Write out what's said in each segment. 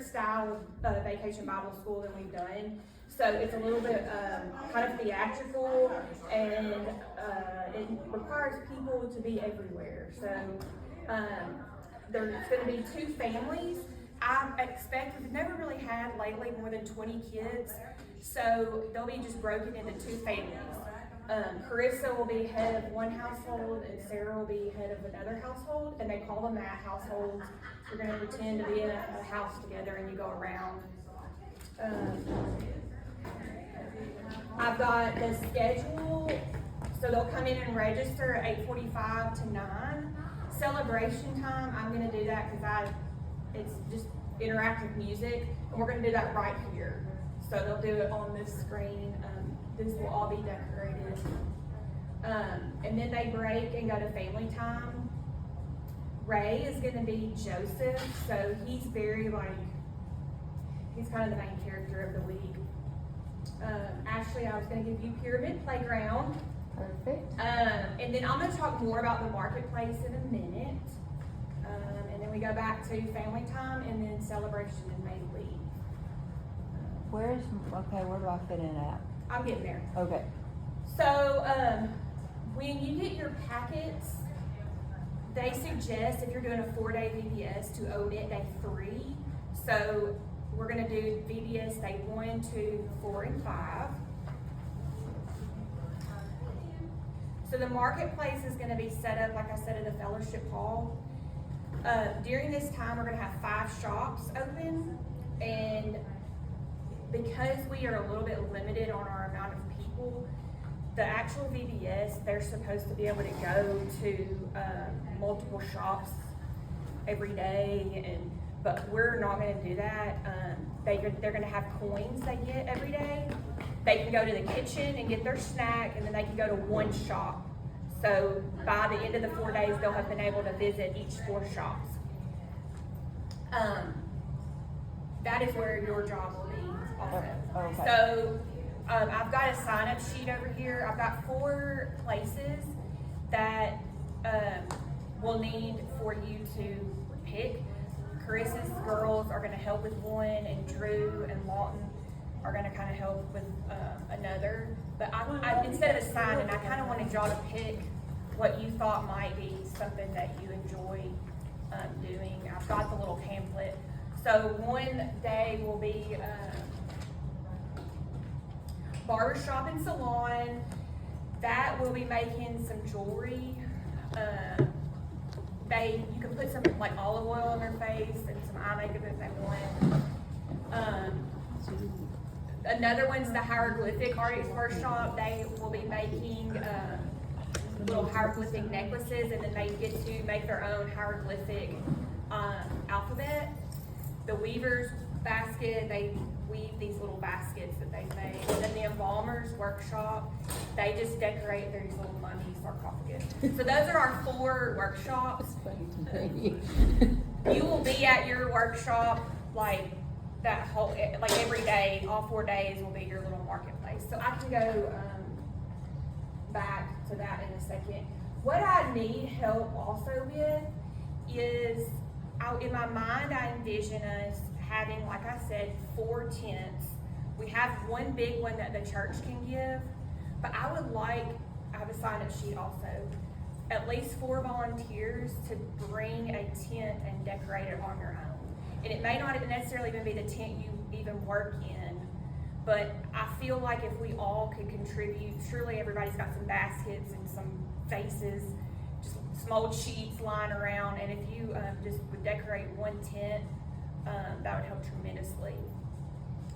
style of Vacation Bible School than we've done. So it's a little bit kind of theatrical, and it requires people to be everywhere. So there's going to be 2 families. I expect we've never really had lately more than 20 kids, so they'll be just broken into 2 families. Carissa will be head of one household, and Sarah will be head of another household, and they call them mat households. You're going to pretend to be in a house together, and you go around. I've got the schedule, so they'll come in and register at 8:45 to 9. Celebration time, I'm going to do that because it's just interactive music, and we're going to do that right here. So they'll do it on this screen. This will all be decorated. And then they break and go to family time. Ray is going to be Joseph, so he's very he's kind of the main character of the week. Ashley, I was going to give you Pyramid Playground. Perfect. And then I'm going to talk more about the marketplace in a minute. And then we go back to family time and then celebration and May leave. Where do I fit in at? I'm getting there. Okay. So when you get your packets, they suggest if you're doing a 4-day VBS to omit day 3. So we're going to do VBS day 1, 2, 4, and 5. So the marketplace is going to be set up, like I said, in the fellowship hall. During this time, we're going to have 5 shops open, and because we are a little bit limited on our amount of people, the actual VBS, they're supposed to be able to go to multiple shops every day, but we're not going to do that. They're going to have coins they get every day. They can go to the kitchen and get their snack, and then they can go to one shop. So by the end of the 4 days, they'll have been able to visit each 4 shops. That is where your job will be also. Okay. So I've got a sign-up sheet over here. I've got 4 places that we'll need for you to pick. Carissa's girls are going to help with one, and Drew and Lawton are going to kind of help with another. But I instead of a sign, and I kind of wanted y'all to pick what you thought might be something that you enjoy doing. I've got the little pamphlet. So one day will be barbershop and salon. That will be making some jewelry. You can put some like olive oil on their face and some eye makeup if they want. Another one's the hieroglyphic artist workshop. They will be making little hieroglyphic necklaces, and then they get to make their own hieroglyphic alphabet. The weaver's basket, they weave these little baskets that they made. And then the embalmer's workshop, they just decorate these little mummy sarcophagus. So those are our 4 workshops. You will be at your workshop like every day. All 4 days will be your little marketplace. So I can go back to that in a second. What I need help also with is, in my mind, I envision us having, like I said, 4 tents. We have one big one that the church can give, but I have a sign-up sheet also, at least 4 volunteers to bring a tent and decorate it on your own. And it may not necessarily even be the tent you even work in, but I feel like if we all could contribute, surely everybody's got some baskets and some faces, just some old sheets lying around, and if you just would decorate one tent, that would help tremendously.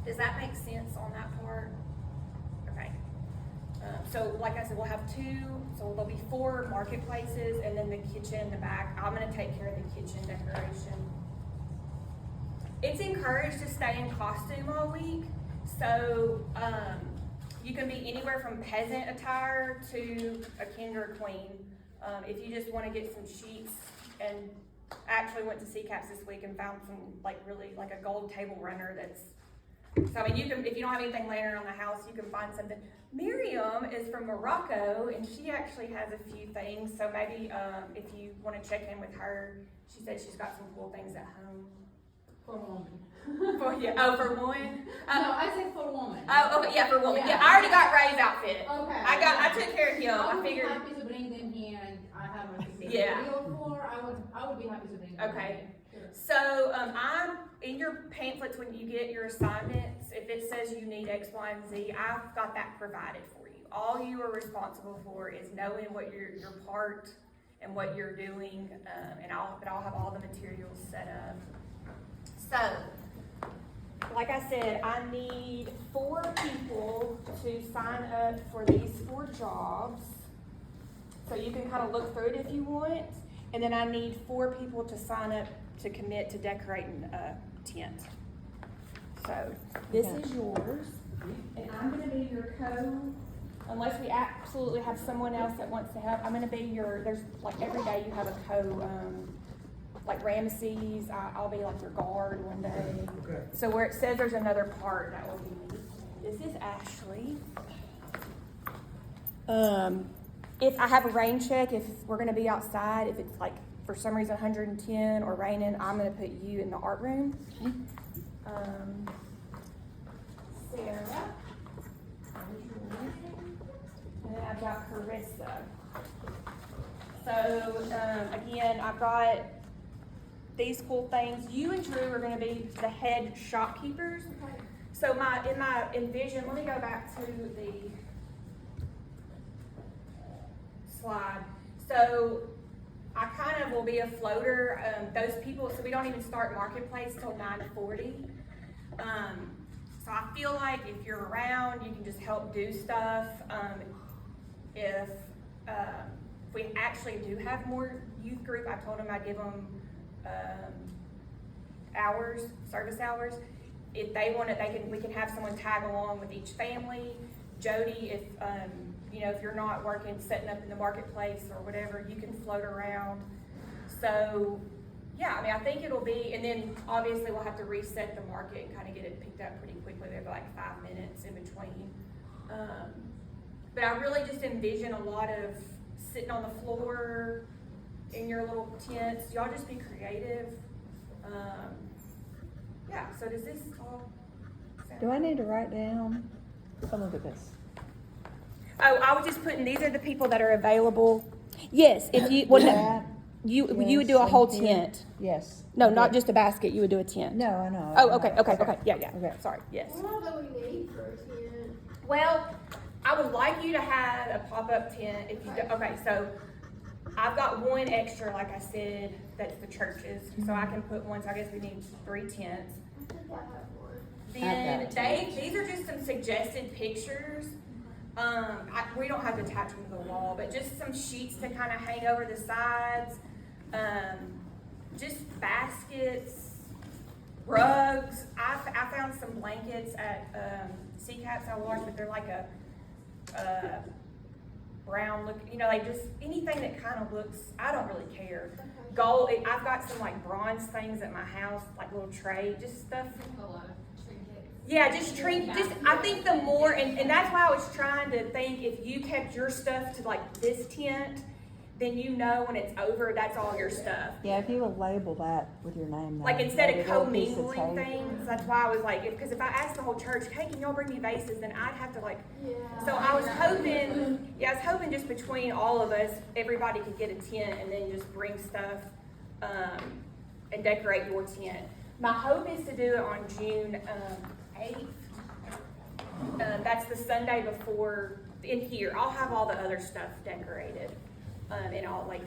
Does that make sense on that part? Okay. So like I said, we'll have 2, so there'll be 4 marketplaces, and then the kitchen in the back. I'm going to take care of the kitchen decoration. It's encouraged to stay in costume all week, so you can be anywhere from peasant attire to a king or a queen. If you just want to get some sheets, and I actually went to CCAPS this week and found some really a gold table runner that's, so I mean, you can, if you don't have anything laying around the house, you can find something. Miriam is from Morocco, and she actually has a few things, so maybe if you want to check in with her, she said she's got some cool things at home. For Yeah, oh, for one? No, I said for woman. Oh, okay, yeah, for woman. Yeah. Yeah, I already got Ray's outfit. Okay. I took care of him. I I would be figured. happy to bring them here and I have like a Yeah. 3 or 4, I would be happy to bring them. Okay. Here. Sure. So, I'm, in your pamphlets, when you get your assignments, if it says you need X, Y, and Z, I've got that provided for you. All you are responsible for is knowing what your part and what you're doing, and I'll have all the materials set up. So, like I said, I need 4 people to sign up for these 4 jobs. So you can kind of look through it if you want. And then I need 4 people to sign up to commit to decorating a tent. So this is yours. And I'm gonna be your unless we absolutely have someone else that wants to help, I'm gonna be there's like every day you have a like Ramesses, I'll be like your guard one day. Okay. So where it says there's another part, that will be me. This is Ashley. If I have a rain check, if we're gonna be outside, if it's like for some reason 110 or raining, I'm gonna put you in the art room. Sarah. And then I've got Carissa. So, again, I've got these cool things. You and Drew are gonna be the head shopkeepers. So in my envision, let me go back to the slide. So I kind of will be a floater. Those people, so we don't even start marketplace till 9:40. So I feel like if you're around, you can just help do stuff. If we actually do have more youth group, I told them I'd give them service hours. If they want it, we can have someone tag along with each family. Jody, if if you're not working, setting up in the marketplace or whatever, you can float around. So, yeah, I mean, I think it'll be, and then obviously we'll have to reset the market and kind of get it picked up pretty quickly. There'll be like 5 minutes in between. But I really just envision a lot of sitting on the floor in your little tents. Y'all just be creative. Yeah, so does this all sound? Do I need to write down? Come look at this. Oh, I was just putting, these are the people that are available. Yes, if you, well, That, you would yes, do a whole and here. tent. Yes. No, not Okay. just a basket, you would do a tent. No, I know. Oh, I okay, know. okay, yeah, Okay. sorry, yes. What all do we need for a tent? Well, I would like you to have a pop-up tent if you do, okay, so I've got one extra, like I said, that's the churches, so I can put one, so I guess we need 3 tents. I think I have one. Then I've got a these are just some suggested pictures. We don't have to attach them to the wall, but just some sheets to kind of hang over the sides. Just baskets, rugs. I found some blankets at Sea-Caps at Walmart, but they're like a brown look, like just anything that kind of looks, I don't really care. Okay. Gold, I've got some like bronze things at my house, like little tray, just stuff. A lot of trinkets. Yeah, I think the more, and that's why I was trying to think, if you kept your stuff to like this tent, then when it's over, that's all your stuff. Yeah, if you would label that with your name. Like though, instead maybe of a little piece of commingling tape. things, that's why I was like, because if I asked the whole church, hey, can y'all bring me vases, then I'd have to like, Yeah. so I was hoping just between all of us, everybody could get a tent and then just bring stuff, and decorate your tent. My hope is to do it on June 8th. That's the Sunday before, in here, I'll have all the other stuff decorated. And all, like,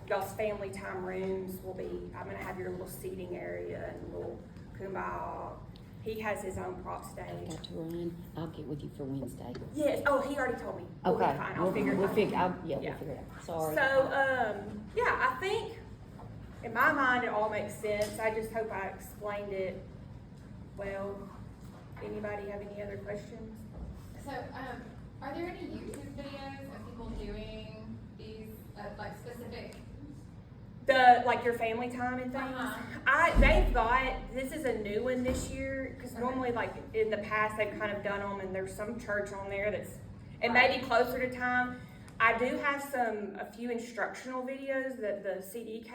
y'all's family time rooms will be, I'm gonna have your little seating area and little kumbaya. He has his own prop stage. Got to run. I'll get with you for Wednesday. Yes, oh, he already told me. We'll be Okay. fine, I'll figure it We'll out. figure. Yeah. We'll figure it out. Sorry. So, yeah, I think, in my mind, it all makes sense. I just hope I explained it well. Anybody have any other questions? So, are there any YouTube videos of people doing these, like specific? Like your family time and things? Uh-huh. They've got, this is a new one this year, because normally like in the past, they've kind of done them and there's some church on there that's, it may be closer to time. I do have a few instructional videos that the CD came